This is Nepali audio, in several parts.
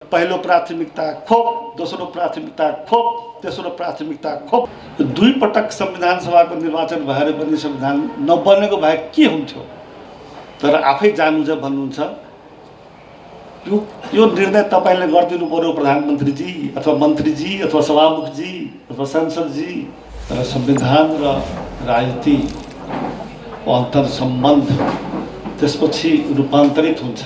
पहिलो प्राथमिकता खोप, दोस्रो प्राथमिकता खोप, तेस्रो प्राथमिकता खोप। दुई पटक संविधान सभाको निर्वाचन भएर पनि संविधान नबनेको भए के हुन्थ्यो? तर आफै जानुहुन्छ भन्नुहुन्छ। यो निर्णय तपाईँले गरिदिनु पर्यो प्रधानमन्त्रीजी अथवा मन्त्रीजी अथवा सभामुखजी अथवा सांसदजी। तर संविधान र राजनीतिको अन्तर सम्बन्ध त्यसपछि रूपान्तरित हुन्छ।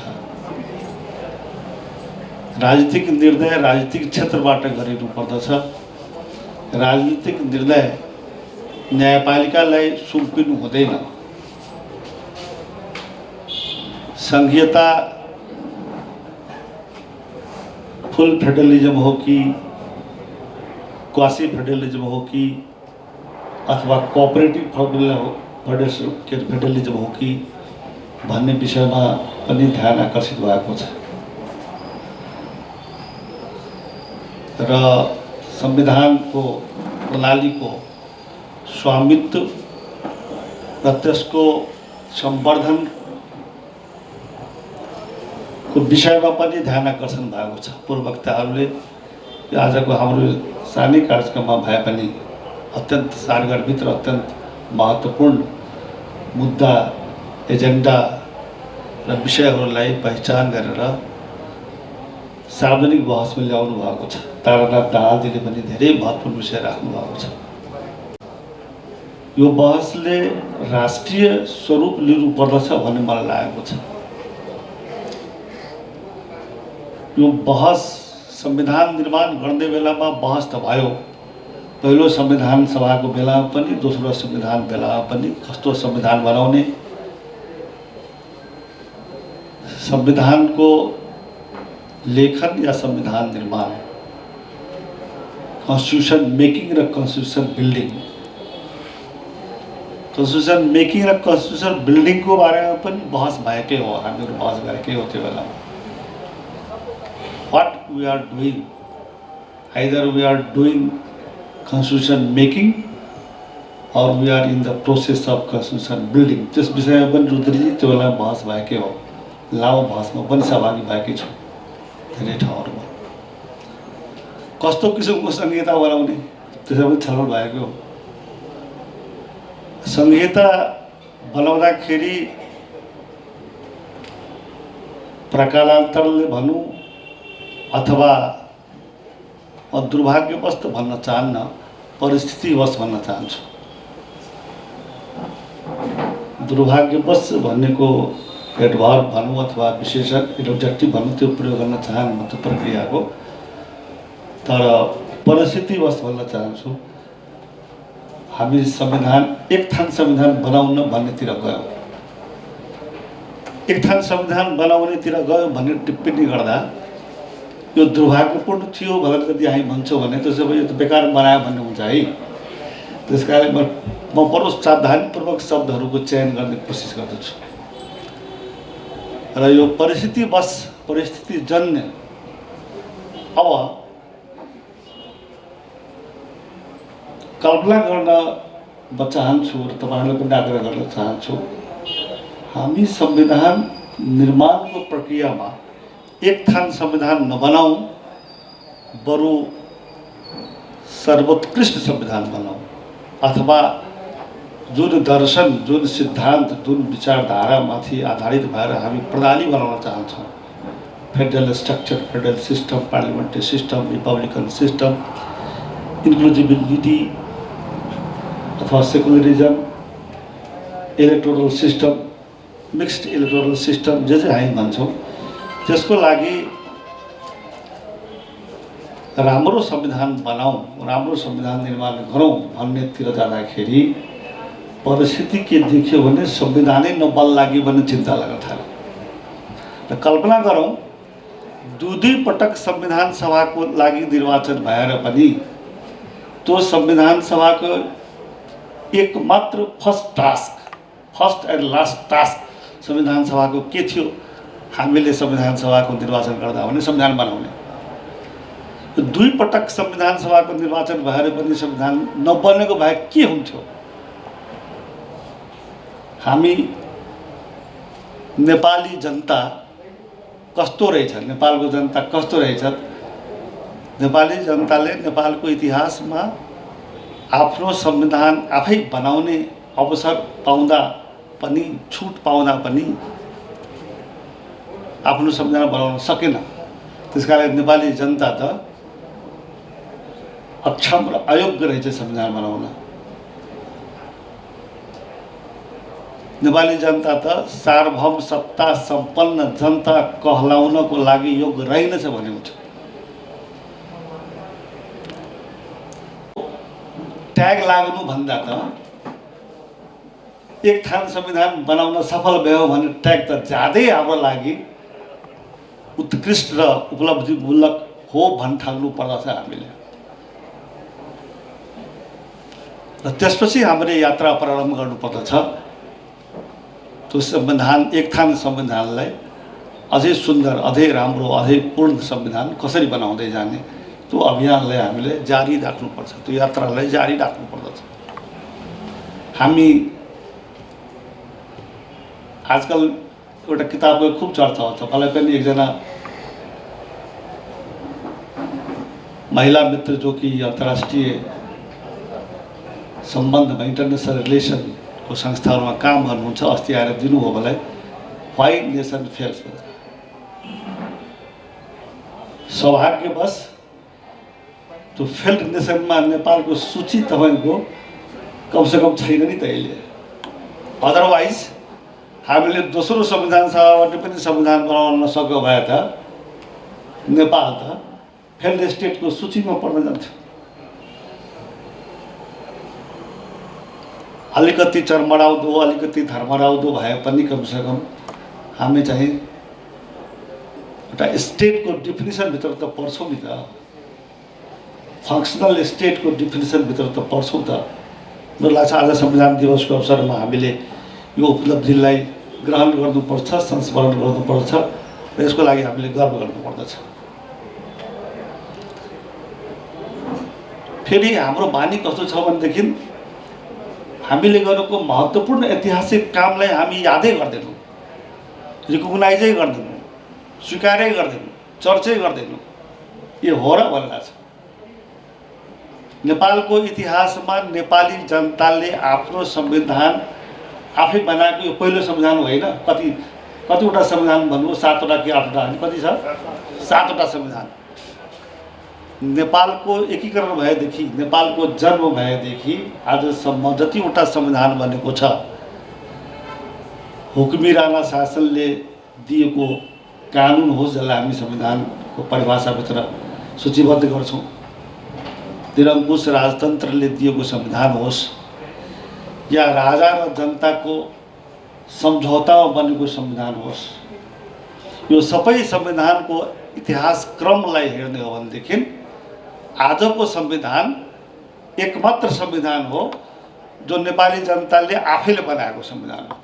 राजनीतिक निर्णय राजनीतिक क्षेत्रबाट गरिनु पर्दछ। राजनीतिक निर्णय न्यायपालिकालाई सुम्पिनु हुँदैन। संघीयता फुल फेडरलिज्म हो कि क्वासी फेडरलिज्म हो कि अथवा कोअपरेटिभ फेडरलिज्म हो कि भन्ने विषयमा पनि ध्यान आकर्षित भएको छ र संविधानको प्रणालीको स्वामित्व र त्यसको संवर्धनको विषयमा पनि ध्यान आकर्षण भएको छ। पूर्ववक्ताहरूले आजको हाम्रो सानै कार्यक्रममा भए पनि अत्यन्त सारगर्भित र अत्यन्त महत्त्वपूर्ण मुद्दा, एजेन्डा र विषयहरूलाई पहिचान गरेर सार्वजनिक बहसमा ल्याउनु भएको छ। तारानाथ दाहालजीले पनि धेरै महत्त्वपूर्ण विषय राख्नु भएको छ। यो बहसले राष्ट्रिय स्वरूप लिनुपर्दछ भन्ने मलाई लागेको छ। यो बहस संविधान निर्माण गर्ने बेलामा बहस त भयो, पहिलो संविधान सभाको बेलामा पनि, दोस्रो संविधान बेलामा पनि। कस्तो संविधान बनाउने, संविधानको लेखन या संविधान निर्माण, कन्स्टिट्युसन मेकिङ र कन्स्टिट्युसन बिल्डिङ। कन्स्टिट्युसन मेकिङ र कन्स्टिट्युसन बिल्डिङको बारेमा पनि बहस भएकै हो, हामीहरू बहस गरेकै हो त्यो बेलामा। What we are doing, either we are doing constitution making or we are in the process of constitution building। त्यस विषयमा पनि रुद्रजी त्यो बेला बहस भएकै हो। लामो बहसमा पनि सहभागी भएकै छु धेरै ठाउँहरूमा। कस्तो किसिमको संहिता बनाउने त्यसमा पनि छलफल भएको हो। संहिता बनाउँदाखेरि प्रकारान्तरले भनौँ अथवा दुर्भाग्यवश त भन्न चाहन्न, परिस्थितिवश भन्न चाहन्छु। दुर्भाग्यवश भन्नेको एडभर्ब भनौँ अथवा विशेषण एडजेक्टिभ भनौँ, त्यो प्रयोग गर्न चाहन्न त्यो प्रक्रियाको। तर परिस्थितिवश भन्न चाहन्छु, हामी संविधान एक थान संविधान बनाउन भन्नेतिर गयौँ। एक थान संविधान बनाउनेतिर गयौँ भन्ने टिप्पणी गर्दा यो दुर्भाग्यपूर्ण थियो भनेर यदि हामी भन्छौँ भने त्यसो भए यो त बेकार बनायो भन्ने हुन्छ है। त्यस कारण म बडो सावधानीपूर्वक शब्दहरूको चयन गर्ने कोसिस गर्दछु। र यो परिस्थितिवश, परिस्थितिजन्य अब कल्पना गर्न म चाहन्छु र तपाईँहरूलाई पनि आग्रह गर्न चाहन्छु। हामी संविधान निर्माणको प्रक्रियामा एक थान संविधान नबनाऊँ, बरु सर्वोत्कृष्ट संविधान बनाऊँ अथवा जुन दर्शन, जुन सिद्धान्त, जुन विचारधारामाथि आधारित भएर हामी प्रणाली बनाउन चाहन्छौँ, federal structure, federal system, parliamentary system, republican system, inclusibility अथवा secularism, electoral system, mixed electoral system, जे चाहिँ हामी भन्छौँ, त्यसको लागि राम्रो संविधान बनाऊँ, राम्रो संविधान निर्माण गरौँ भन्नेतिर जाँदाखेरि परिस्थिति के देखियो भने संविधानै नबल लाग्यो भन्ने चिन्ता लाग्न थाल्यो। र कल्पना गरौँ, दुई पटक संविधान सभाको लागि निर्वाचन भएर पनि त्यो संविधान सभाको एकमात्र फर्स्ट एन्ड लास्ट टास्क संविधान सभाको के थियो? हामीले संविधान सभाको निर्वाचन गर्दा भने संविधान बनाउने। दुई पटक संविधान सभाको निर्वाचन भएर पनि संविधान नबनेको भए के हुन्थ्यो? हामी नेपाली जनता कस्तो रहेछ, नेपालको जनता कस्तो रहेछ। नेपाली जनताले नेपालको इतिहासमा आफ्नो संविधान आफै बनाउने अवसर पाउँदा पनि, छुट पाउँदा पनि आफ्नो संविधान बनाउन सकेन। त्यसकारण नेपाली जनता त अक्षम र अयोग्य रहेछ संविधान बनाउन। नेपाली जनता त सार्वभौम सत्ता सम्पन्न जनता कहलाउनको लागि योग्य रहेनछ भन्ने हुन्छ। ट्याग लाग्नु भन्दा त एक थान संविधान बनाउन सफल भयो भने ट्याग त ज्यादै हाम्रो लागि उत्कृष्ट र उपलब्धिमूलक हो भन्न थाल्नु पर्दछ हामीले। र त्यसपछि हामीले यात्रा प्रारम्भ गर्नुपर्दछ। त्यो संविधान, एक थान संविधानलाई अझै सुन्दर, अझै राम्रो, अझै पूर्ण संविधान कसरी बनाउँदै जाने, त्यो अभियानलाई हामीले जारी राख्नुपर्छ, त्यो यात्रालाई जारी राख्नुपर्दछ। हामी आजकल एउटा किताबको खुब चर्चा हुन्छ। मलाई पनि एकजना महिला मित्र जो कि अन्तर्राष्ट्रिय सम्बन्धमा, इन्टरनेसनल रिलेसनको संस्थाहरूमा काम गर्नुहुन्छ, अस्ति आएर दिनुभयो मलाई, व्हाई नेसन फेल्स। सौभाग्यवश त्यो फेल्ड नेसनमा नेपालको सूची तपाईँको कमसेकम छैन नि त अहिले। अदरवाइज हामीले दोस्रो संविधान सभाबाट पनि संविधान बनाउन नसक्यो भए त नेपाल त फेल्ड स्टेटको सूचीमा पर्न जान्थ्यो। अलिकति चरमराउँदो, अलिकति धर्मराउँदो भए पनि कमसेकम हामी चाहिँ एउटा स्टेटको डिफिनिसनभित्र त पर्छौँ नि त, फङ्सनल स्टेटको डिफिनिसनभित्र त पर्छौँ त। मलाई लाग्छ आज संविधान दिवसको अवसरमा हामीले यो उपलब्धिलाई ग्रहण गर्नुपर्छ, संस्मरण गर्नुपर्छ र यसको लागि हामीले गर्व गर्नुपर्दछ। फेरि हाम्रो बानी कस्तो छ भनेदेखि हामीले गरेको महत्त्वपूर्ण ऐतिहासिक कामलाई हामी यादै गर्दैनौँ, रिकग्नाइजै गर्दैनौँ, स्वीकारै गर्दैनौँ, चर्चै गर्दैनौँ। यो हो र भन्ने लाग्छ। नेपालको इतिहासमा नेपाली जनताले आफ्नो संविधान आफै बनाएको यो पहिलो संविधान होइन। कतिवटा संविधान भन्नु, 7वटा कि 8वटा, कति छ? 7वटा संविधान। नेपालको एकीकरण भएदेखि, नेपालको जन्म भएदेखि आजसम्म जतिवटा संविधान बनेको छ, हुकुमी राणा शासनले दिएको कानुन होस्, जसलाई हामी संविधानको परिभाषाभित्र सूचीबद्ध गर्छौँ, निरङ्कुश राजतन्त्रले दिएको संविधान होस्, या राजा र जनताको सम्झौतामा बनेको संविधान होस्, यो सबै संविधानको इतिहास क्रमलाई हेर्ने हो भनेदेखि आजको संविधान एकमात्र संविधान हो जो नेपाली जनताले आफैले बनाएको संविधान हो।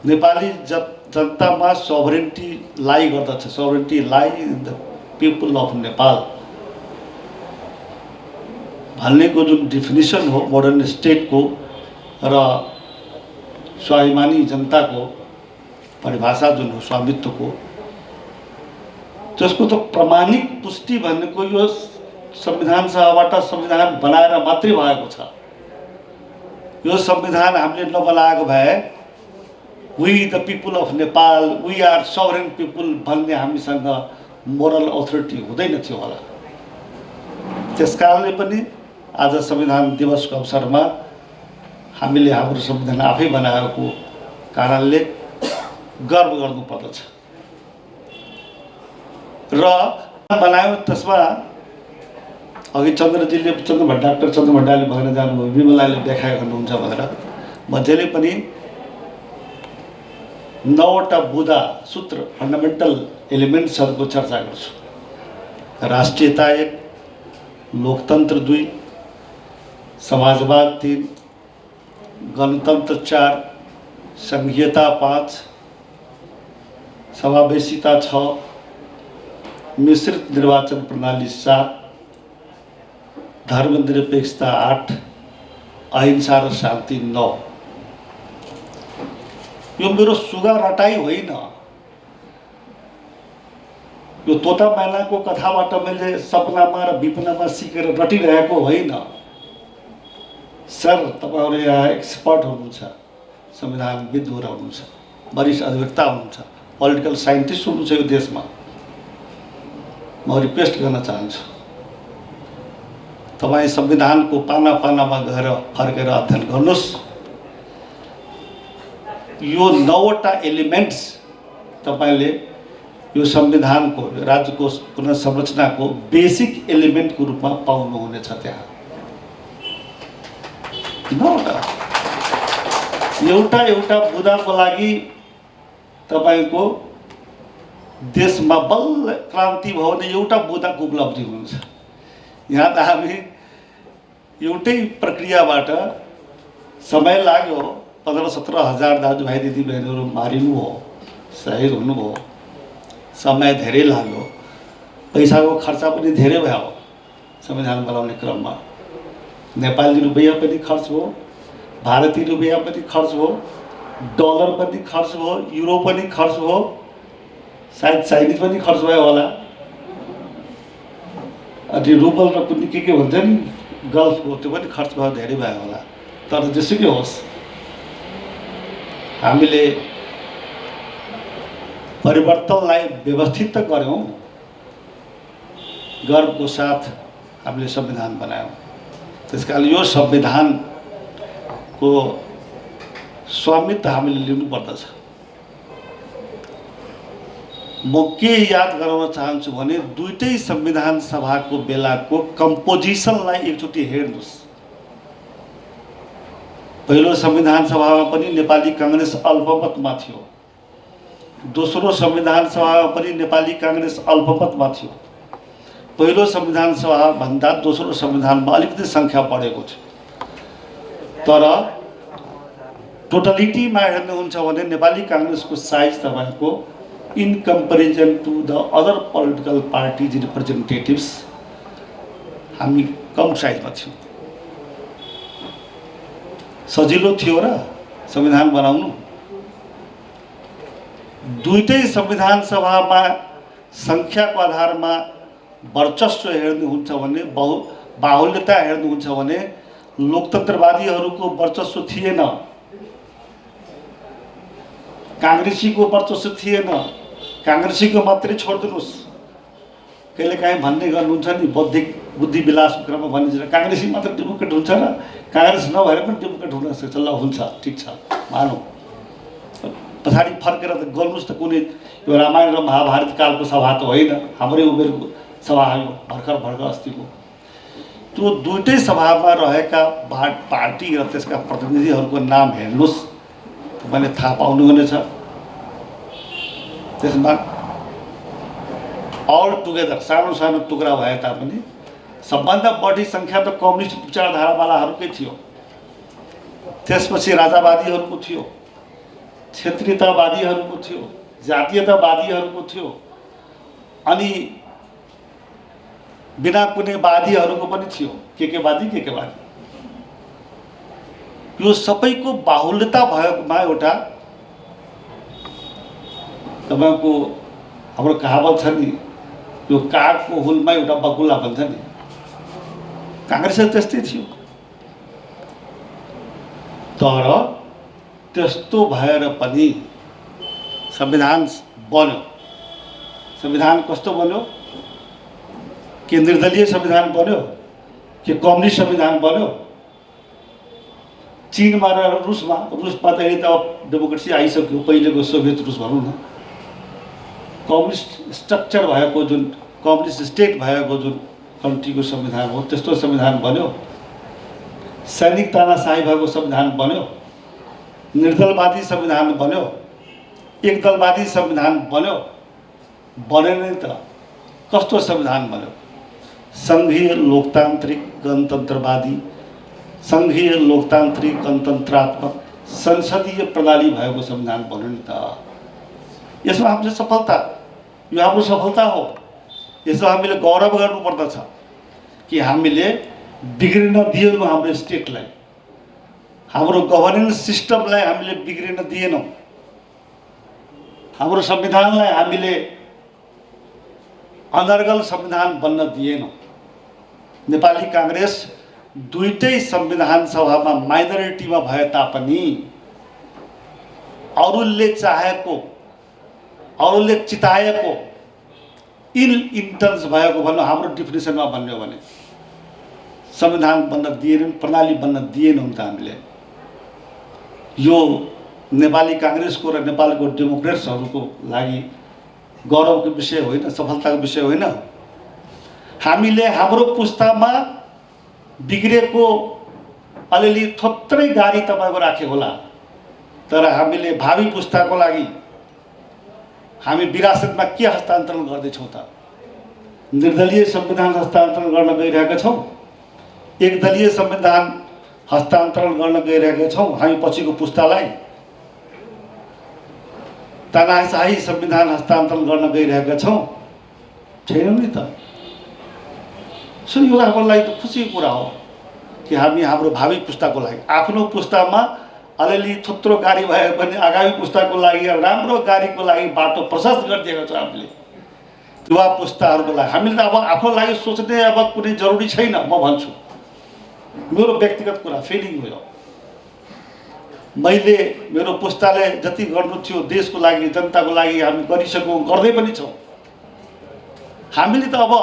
नेपाली जनतामा सोभरेन्टी लाई गर्दछ, सोभरेन्टी लाई in the people of Nepal भन्नेको जुन डिफिनिसन हो मोडर्न स्टेटको र स्वाभिमानी जनताको परिभाषा जुन हो स्वामित्वको, त्यसको त प्रमाणिक पुष्टि भनेको यो संविधान सभाबाट संविधान बनाएर मात्रै भएको छ। यो संविधान हामीले नबनाएको भए we the people of Nepal, we are sovereign people भन्ने हामीसँग मोरल अथोरिटी हुँदैन थियो होला। त्यसकारणले पनि आज संविधान दिवसको अवसरमा हामीले हाम्रो संविधान आफै बनाएको कारणले गर्व गर्नुपर्दछ। र बनायो त्यसमा अघि डाक्टर चन्द्र भण्डारीले भन्न जानुभयो, विमलाले व्याख्या गर्नुहुन्छ भनेर, म जहिले पनि 9वटा बुँदा सूत्र, फन्डामेन्टल एलिमेन्ट्सहरूको चर्चा गर्छु। राष्ट्रियता 1, लोकतन्त्र 2, समाजवाद 3, गणतन्त्र 4, संघीयता 5, समावेशिता 6, मिश्रित निर्वाचन प्रणाली 7, धर्मनिरपेक्षता 8, अहिंसा र शान्ति 9। यो मेरो सुगा रटाई होइन, यो तोता मैनाको कथाबाट मैले सपनामा र विपनामा सिकेर रटिरहेको होइन। सर, तपाईँहरू यहाँ एक्सपर्ट हुनुहुन्छ, संविधानविद्हरू हुनुहुन्छ, वरिष्ठ अधिवक्ता हुनुहुन्छ, पोलिटिकल साइन्टिस्ट हुनुहुन्छ यो देशमा। म रिक्वेस्ट गर्न चाहन्छु, तपाईँ संविधानको पाना पानामा गएर फर्केर अध्ययन गर्नुहोस्। यो 9वटा एलिमेन्ट्स तपाईँले यो संविधानको राज्यको पुनर्संरचनाको बेसिक एलिमेन्टको रूपमा पाउनुहुनेछ। त्यहाँ 9वटा एउटा बुदाको लागि तपाईँको देशमा बल्ल क्रान्ति भयो भने एउटा बुदाको उपलब्धि हुन्छ। यहाँ त हामी एउटै प्रक्रियाबाट समय लाग्यो, 15-17 हजार दाजुभाइ दिदीबहिनीहरू मारिनु हो, शहीद हुनुभयो, समय धेरै लाग्यो, पैसाको खर्च पनि धेरै भयो। संविधान बनाउने क्रममा नेपाली रुपैयाँ पनि खर्च भयो, भारतीय रुपैयाँ पनि खर्च भयो, डलर पनि खर्च भयो, युरो पनि खर्च भयो, सायद चाइनिज पनि खर्च भयो होला। अनि रुबल र कुनै के भन्छ नि गल्फको, त्यो पनि खर्च भयो, धेरै भयो होला। तर जेसुकै होस्, हामीले परिवर्तनलाई व्यवस्थित त गऱ्यौँ, गर्वको साथ हामीले संविधान बनायौँ। त्यसकारण यो संविधानको स्वामित्व हामीले लिनुपर्दछ। म के याद गराउन चाहन्छु भने दुईटै संविधान सभाको बेलाको कम्पोजिसनलाई एकचोटि हेर्नुहोस्। पहिलो संविधान सभामा पनि नेपाली काङ्ग्रेस अल्पमतमा थियो, दोस्रो संविधान सभामा पनि नेपाली काङ्ग्रेस अल्पमतमा थियो। पहिलो संविधान सभा भन्दा दोस्रो संविधानमा अलिकति सङ्ख्या बढेको थियो, तर टोटलिटीमा हेर्नुहुन्छ भने नेपाली काङ्ग्रेसको साइज तपाईँको in comparison to the other political parties representatives हामी कम साइजमा थियौँ। सजिलो थियो र संविधान बनाउनु। दुईटै संविधान सभामा सङ्ख्याको आधारमा वर्चस्व हेर्नुहुन्छ भने, बाहुल्यता हेर्नुहुन्छ भने लोकतन्त्रवादीहरूको वर्चस्व थिएन, काङ्ग्रेसीको वर्चस्व थिएन। काङ्ग्रेसीको मात्रै छोडिदिनुहोस्, कहिलेकाहीँ भन्ने गर्नुहुन्छ नि बौद्धिक बुद्धि विलासको क्रममा भनिन्छ काङ्ग्रेसी मात्र डेमोक्रेट हुन्छ र काङ्ग्रेस नभएर पनि डेमोक्रेट हुन सक्छ। ल हुन्छ, ठिक छ, मानौँ। पछाडि फर्केर त गर्नुहोस् त। कुनै यो रामायण र महाभारत कालको सभा त होइन, हाम्रै उमेरको सभा हो, भर्खर अस्तिको। त्यो दुईटै सभामा रहेका पार्टी र त्यसका प्रतिनिधिहरूको नाम हेर्नुहोस्, तपाईँले थाहा पाउनुहुनेछ। त्यसमा अल टुगेदर सानो सानो टुक्रा भए तापनि सबभन्दा बढी सङ्ख्या त कम्युनिस्ट विचारधारावालाहरूकै थियो। त्यसपछि राजावादीहरूको थियो, क्षेत्रीयतावादीहरूको थियो, जातीयतावादीहरूको थियो, अनि बिना कुनै वादीहरूको पनि थियो, के वादी। यो सबैको बाहुल्यता भएकोमा एउटा तपाईँको हाम्रो कहावत छ नि, यो कागको हुलमा एउटा बकुल्ला भन्छ नि, काङ्ग्रेस त्यस्तै थियो। तर त्यस्तो भएर पनि संविधान बन्यो। संविधान कस्तो बन्यो? के निर्दलीय संविधान बन्यो कि कम्युनिस्ट संविधान बन्यो? चीनमा र रुसमा त अहिले त डेमोक्रेसी आइसक्यो, पहिलेको सोभियत रुस भनौँ न, कम्युनिस्ट स्ट्रक्चर भएको जुन कम्युनिस्ट स्टेट भएको जुन कन्ट्रीको संविधान हो त्यस्तो संविधान बन्यो। सैनिक तानाशाही भएको संविधान बन्यो, निर्दलवादी संविधान बन्यो, एकदलवादी संविधान बन्यो। बनेन नि त, कस्तो संविधान बन्यो? सङ्घीय लोकतान्त्रिक गणतन्त्रवादी, सङ्घीय लोकतान्त्रिक गणतन्त्रात्मक संसदीय प्रणाली भएको संविधान बन्यो नि त। यसमा हाम्रो सफलता, यो हाम्रो सफलता हो। यसमा हामीले गौरव गर्नुपर्दछ कि हामीले बिग्रिन दिएनौँ हाम्रो स्टेटलाई, हाम्रो गभर्नेन्स सिस्टमलाई हामीले बिग्रिन दिएनौँ, हाम्रो संविधानलाई हामीले अनर्गल संविधान बन्न दिएनौँ। नेपाली कांग्रेस दुईटै संविधान सभामा माइनोरिटीमा भए तापनि अरूले चाहेको, अरूले चिताएको इल इन्टेन्स भएको भन्नु हाम्रो डिफिनेसनमा भन्यो भने संविधान बन्न दिएनौँ, प्रणाली बन्न दिएनौँ त हामीले। यो नेपाली कांग्रेसको र नेपालको डेमोक्रेट्सहरूको लागि गौरवको विषय होइन, सफलताको विषय होइन। हामीले हाम्रो पुस्तामा बिग्रेको अलिअलि थोत्रै गाडी तपाईँको राखे होला, तर हामीले भावी पुस्ताको लागि हामी विरासतमा के हस्तान्तरण गर्दैछौँ त? निर्दलीय संविधान हस्तान्तरण गर्न गइरहेका छौँ, एकदलीय संविधान हस्तान्तरण गर्न गइरहेका छौँ हामी पछिको पुस्तालाई, तानाशाही संविधान हस्तान्तरण गर्न गइरहेका छौँ, छैनौँ नि त। सो यो हाम्रो लागि त खुसीको कुरा हो कि हामी हाम्रो भावी पुस्ताको लागि, आफ्नो पुस्तामा अलिअलि थोत्रो गाडी भए पनि आगामी पुस्ताको लागि राम्रो गाडीको लागि बाटो प्रशस्त गरिदिएको छ हामीले युवा पुस्ताहरूको लागि। हामीले त अब आफ्नो लागि सोच्ने अब कुनै जरुरी छैन। म भन्छु, मेरो व्यक्तिगत कुरा फिलिङ हो। मैले मेरो पुस्ताले जति गर्नु थियो देशको लागि, जनताको लागि हामी गरिसक्यौँ, गर्दै पनि छौँ। हामीले त अब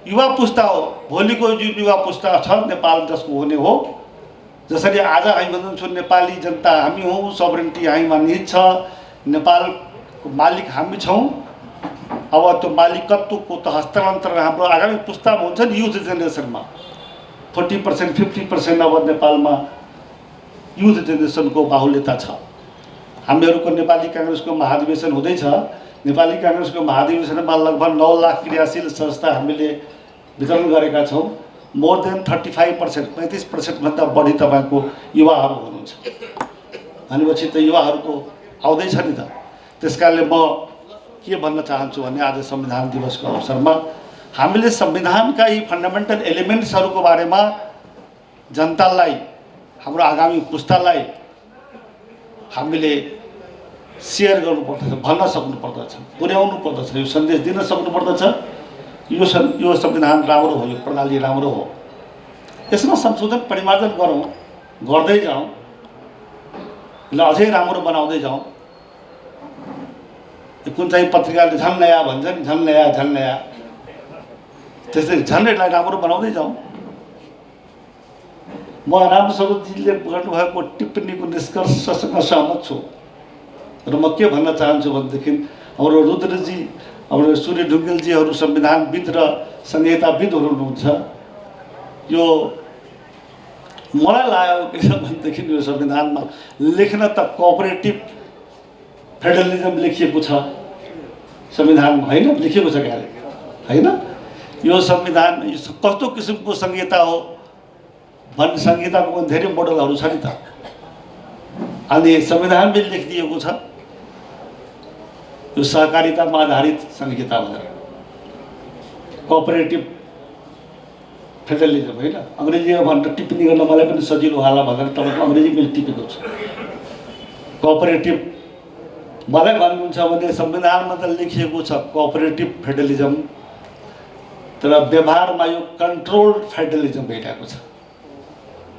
युवा पुस्ता हो, भोलिको जुन युवा पुस्ता छ नेपाल जसको हुने हो, जसरी आज हामी भन्छौँ नेपाली जनता हामी हौँ, सभरेन्टी हामीमा निहित छ, नेपालको मालिक हामी छौँ। अब त्यो मालिकत्वको त हस्तान्तरण हाम्रो आगामी पुस्तामा हुन्छ नि, युथ जेनेरेसनमा 40% 50% अब नेपालमा युथ जेनेरेसनको बाहुल्यता छ। हामीहरूको नेपाली कांग्रेसको महाधिवेशन हुँदैछ। नेपाली कांग्रेसको महाधिवेशनमा लगभग 9 लाख क्रियाशील संस्था हामीले वितरण गरेका छौँ। मोर देन 35%, 35% भन्दा बढी तपाईँको युवाहरू हुनुहुन्छ भनेपछि त युवाहरूको आउँदैछ नि त। त्यसकारणले म के भन्न चाहन्छु भने आज संविधान दिवसको अवसरमा हामीले संविधानका यी फन्डामेन्टल एलिमेन्ट्सहरूको बारेमा जनतालाई, हाम्रो आगामी पुस्तालाई हामीले सेयर गर्नुपर्दछ, भन्न सक्नुपर्दछ, पुर्याउनु पर्दछ, यो सन्देश दिन सक्नुपर्दछ। यो संविधान राम्रो हो, यो प्रणाली राम्रो हो, यसमा संशोधन परिमार्जन गरौँ, गर्दै जाउँ, ल अझै राम्रो बनाउँदै जाउँ। कुन चाहिँ पत्रिकाले झन् नयाँ भन्छ नि, झन् नयाँ झन् नयाँ, त्यसरी झन्डै राम्रो बनाउँदै जाउँ। म रामसरोजीले गर्नुभएको टिप्पणीको निष्कर्षसँग सहमत छु र म के भन्न चाहन्छु भनेदेखि हाम्रो रुद्रजी, हाम्रो सूर्य ढुङ्गेलजीहरू संविधानविद र संहिताविदहरू हुनुहुन्छ। यो मलाई लाग्यो के छ भनेदेखि यो संविधानमा लेख्न त कोअपरेटिभ फेडरलिजम लेखिएको छ संविधानमा, होइन? लेखिएको छ क्यारे, होइन? यो संविधान कस्तो किसिमको संहिता हो भन्ने संहिताको पनि धेरै मोडलहरू छ नि त। अनि संविधानले लेखिदिएको छ यो सहकारितामा आधारित संहिता भनेर, कोअपरेटिभ फेडरलिजम, होइन? अङ्ग्रेजीमा भनेर टिप्पणी गर्न मलाई पनि सजिलो होला भनेर तपाईँको अङ्ग्रेजी मैले टिपेको छु। कोअपरेटिभ मलाई भन्नुहुन्छ भने संविधानमा त लेखिएको छ कोअपरेटिभ फेडरलिजम, तर व्यवहारमा यो कन्ट्रोल्ड फेडरलिजम भइरहेको छ।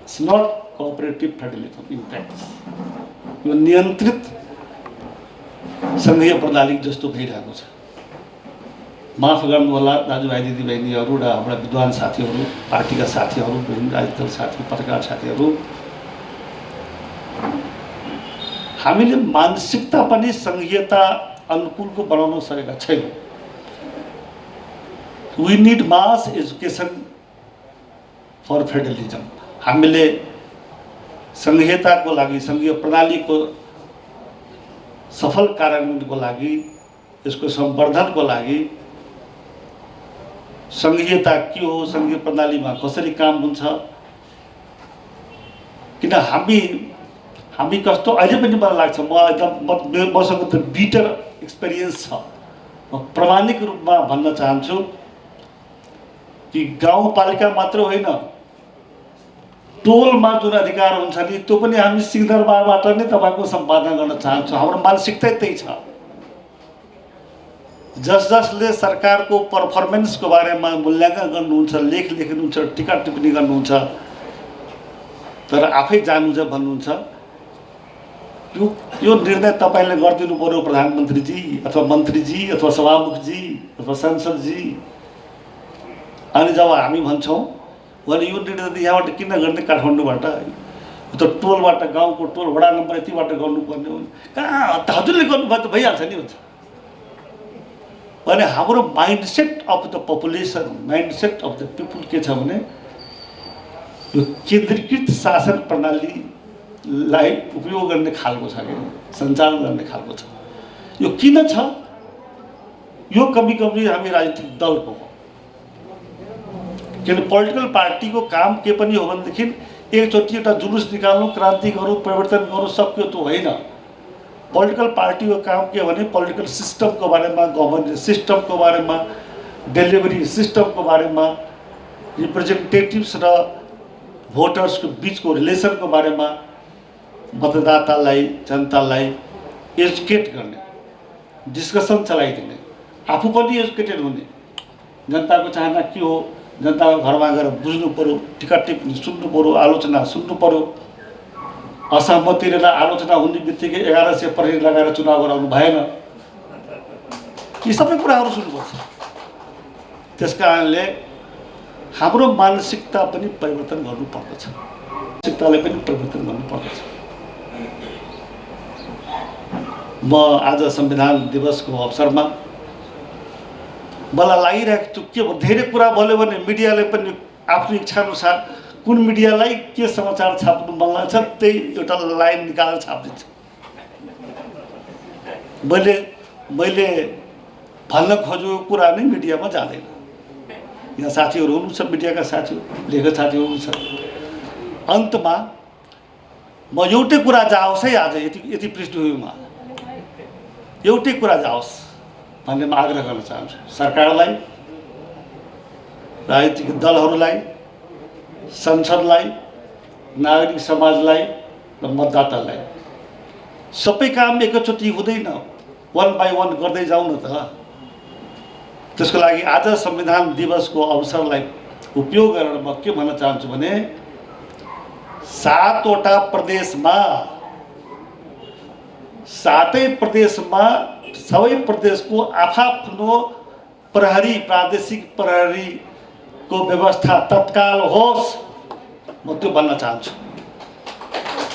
It's not cooperative federalism in practice. यो नियन्त्रित सङ्घीय प्रणाली जस्तो भइरहेको छ। माफ गर्नुहोला दाजुभाइ दिदीबहिनीहरू र हाम्रा विद्वान साथीहरू, पार्टीका साथीहरू, विभिन्न राजनीतिक साथी, पत्रकार साथीहरू, हामीले मानसिकता पनि सङ्घीयता अनुकूलको बनाउन सकेका छैनौँ। We need mass education for federalism. हामीले सङ्घीयताको लागि, सङ्घीय प्रणालीको सफल कार्यान्वयनको लागि, यसको सम्वर्धनको लागि सङ्घीयता के हो, सङ्घीय प्रणालीमा कसरी काम हुन्छ, किन हामी कस्तो अहिले पनि मलाई लाग्छ, म एकदम मसँग त बिटर एक्सपिरियन्स छ। म प्रामाणिक रूपमा भन्न चाहन्छु कि गाउँपालिका मात्र होइन, टोलमा जुन अधिकार हुन्छ नि त्यो पनि हामी सिंहदरबारबाट नै तपाईँको सम्पादन गर्न चाहन्छौँ। हाम्रो मानसिकता त्यही छ। जसले सरकारको पर्फर्मेन्सको बारेमा मूल्याङ्कन गर्नुहुन्छ, लेख लेख्नुहुन्छ, टिका टिप्पणी गर्नुहुन्छ, तर आफै जानु छ भन्नुहुन्छ, यो निर्णय तपाईँले गरिदिनु पर्यो प्रधानमन्त्रीजी अथवा मन्त्रीजी अथवा सभामुखजी अथवा सांसदजी। अनि जब हामी भन्छौँ भने यो निर्णय त यहाँबाट किन गर्ने, काठमाडौँबाट, त टोलबाट, गाउँको टोल वडा नम्बर यतिबाट गर्नुपर्ने हो, कहाँ हजुरले गर्नुभयो त भइहाल्छ नि हुन्छ भने हाम्रो mindset of the population, mindset of the people के छ भने यो केन्द्रीकृत शासन प्रणालीलाई उपयोग गर्ने खालको छ कि सञ्चालन गर्ने खालको छ। यो किन छ? यो कमी हामी राजनीतिक दलको हो। किन पोलिटिकल पार्टीको काम के पनि हो भनेदेखि एकचोटि एउटा जुलुस निकाल्नु, क्रान्ति गरौँ, परिवर्तन गरौँ, सक्यो त होइन। पोलिटिकल पार्टीको काम के भने पोलिटिकल सिस्टमको बारेमा, गभर्नेन्स सिस्टमको बारेमा, डेलिभरी सिस्टमको बारेमा, रिप्रेजेन्टेटिभ्स र भोटर्सको बिचको रिलेसनको बारेमा मतदातालाई, जनतालाई एजुकेट गर्ने, डिस्कसन चलाइदिने, आफू पनि एजुकेटेड हुने, जनताको चाहना के हो, जनताको घरमा गएर बुझ्नु पर्यो, टिका टिप्पणी सुन्नु पर्यो, आलोचना सुन्नु पर्यो। असहमति र आलोचना हुने बित्तिकै 1100 प्रहरी लगाएर चुनाव गराउनु भएन। यी सबै कुराहरू सुन्नुपर्छ। त्यस कारणले हाम्रो मानसिकता पनि परिवर्तन गर्नुपर्दछ, मानसिकतालाई पनि परिवर्तन गर्नुपर्दछ। म आज संविधान दिवसको अवसरमा मलाई लागिरहेको छु के धेरै कुरा बोल्यो भने मिडियाले पनि आफ्नो इच्छाअनुसार कुन मिडियालाई के समाचार छाप्नु मन लाग्छ त्यही एउटा लाइन निकालेर छापिदिन्छ। मैले भन्न खोजेको कुरा नै मिडियामा जाँदैन। यहाँ साथीहरू हुनुहुन्छ, मिडियाका साथीहरू, लेखक साथीहरू हुनुहुन्छ। अन्तमा म एउटै कुरा जाओस् है, आज यति पृष्ठभूमिमा एउटै कुरा जाओस् भन्ने म आग्रह गर्न चाहन्छु सरकारलाई, राजनीतिक दलहरूलाई, संसदलाई, नागरिक समाजलाई र मतदातालाई। सबै काम एकैचोटि हुँदैन, 1 बाई 1 गर्दै जाउँ न त। त्यसको लागि आज संविधान दिवसको अवसरलाई उपयोग गरेर म के भन्न चाहन्छु भने 7वटा प्रदेशमा, 7 प्रदेशमा सबै प्रदेशको आफआफ्नो प्रहरी, प्रादेशिक प्रहरीको व्यवस्था तत्काल होस्, म त्यो भन्न चाहन्छु।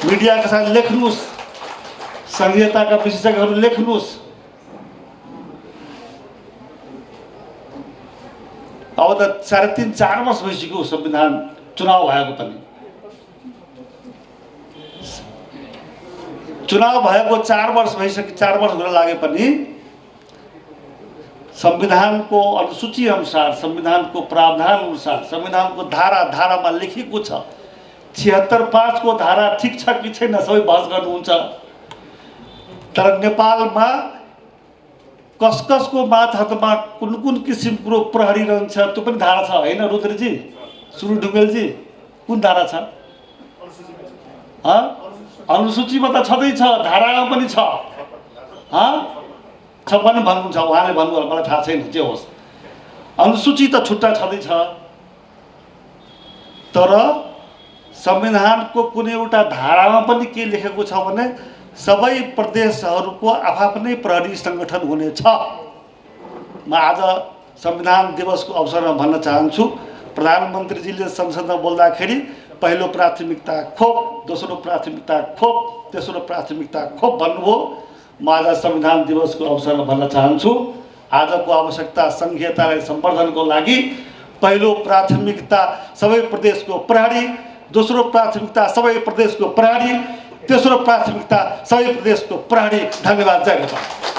मिडियाका साथ लेख्नुहोस्, संहिताका विशेषज्ञहरू लेख्नुहोस्। अब त 3.5-4 वर्ष भइसक्यो संविधान चुनाव भएको पनि। चुनाव भएको 4 वर्ष भइसक्यो, 4 वर्ष हुन लागे पनि संविधानको अनुसूची अनुसार, संविधानको प्रावधान अनुसार, संविधानको धारामा लेखिएको छ 76(5) को धारा ठिक छ कि छैन सबै बहस गर्नुहुन्छ। तर नेपालमा कसको मातहतमा कुन किसिमको प्रहरी रहन्छ त्यो पनि धारा छ होइन रुद्रजी, सुरु ढुङ्गेलजी? कुन धारा छ? अनुसूचीमा त छँदैछ, धारामा पनि छ। छ पनि भन्नुहुन्छ, उहाँले भन्नुभयो, मलाई थाहा छैन, जे होस्। अनुसूची त छुट्टा छँदैछ, तर संविधानको कुनै एउटा धारामा पनि के लेखेको छ भने सबै प्रदेशहरूको आफ्नै प्रहरी सङ्गठन हुनेछ। म आज संविधान दिवसको अवसरमा भन्न चाहन्छु, प्रधानमन्त्रीजीले संसदमा बोल्दाखेरि पहिलो प्राथमिकता खोप, दोस्रो प्राथमिकता खोप, तेस्रो प्राथमिकता खोप भन्नुभयो। म आज संविधान दिवसको अवसरमा भन्न चाहन्छु, आजको आवश्यकता संघीयतालाई सम्वर्धनको लागि पहिलो प्राथमिकता सबै प्रदेशको प्रहरी, दोस्रो प्राथमिकता सबै प्रदेशको प्रहरी, तेस्रो प्राथमिकता सबै प्रदेशको प्रहरी। धन्यवाद। जय नेपाल।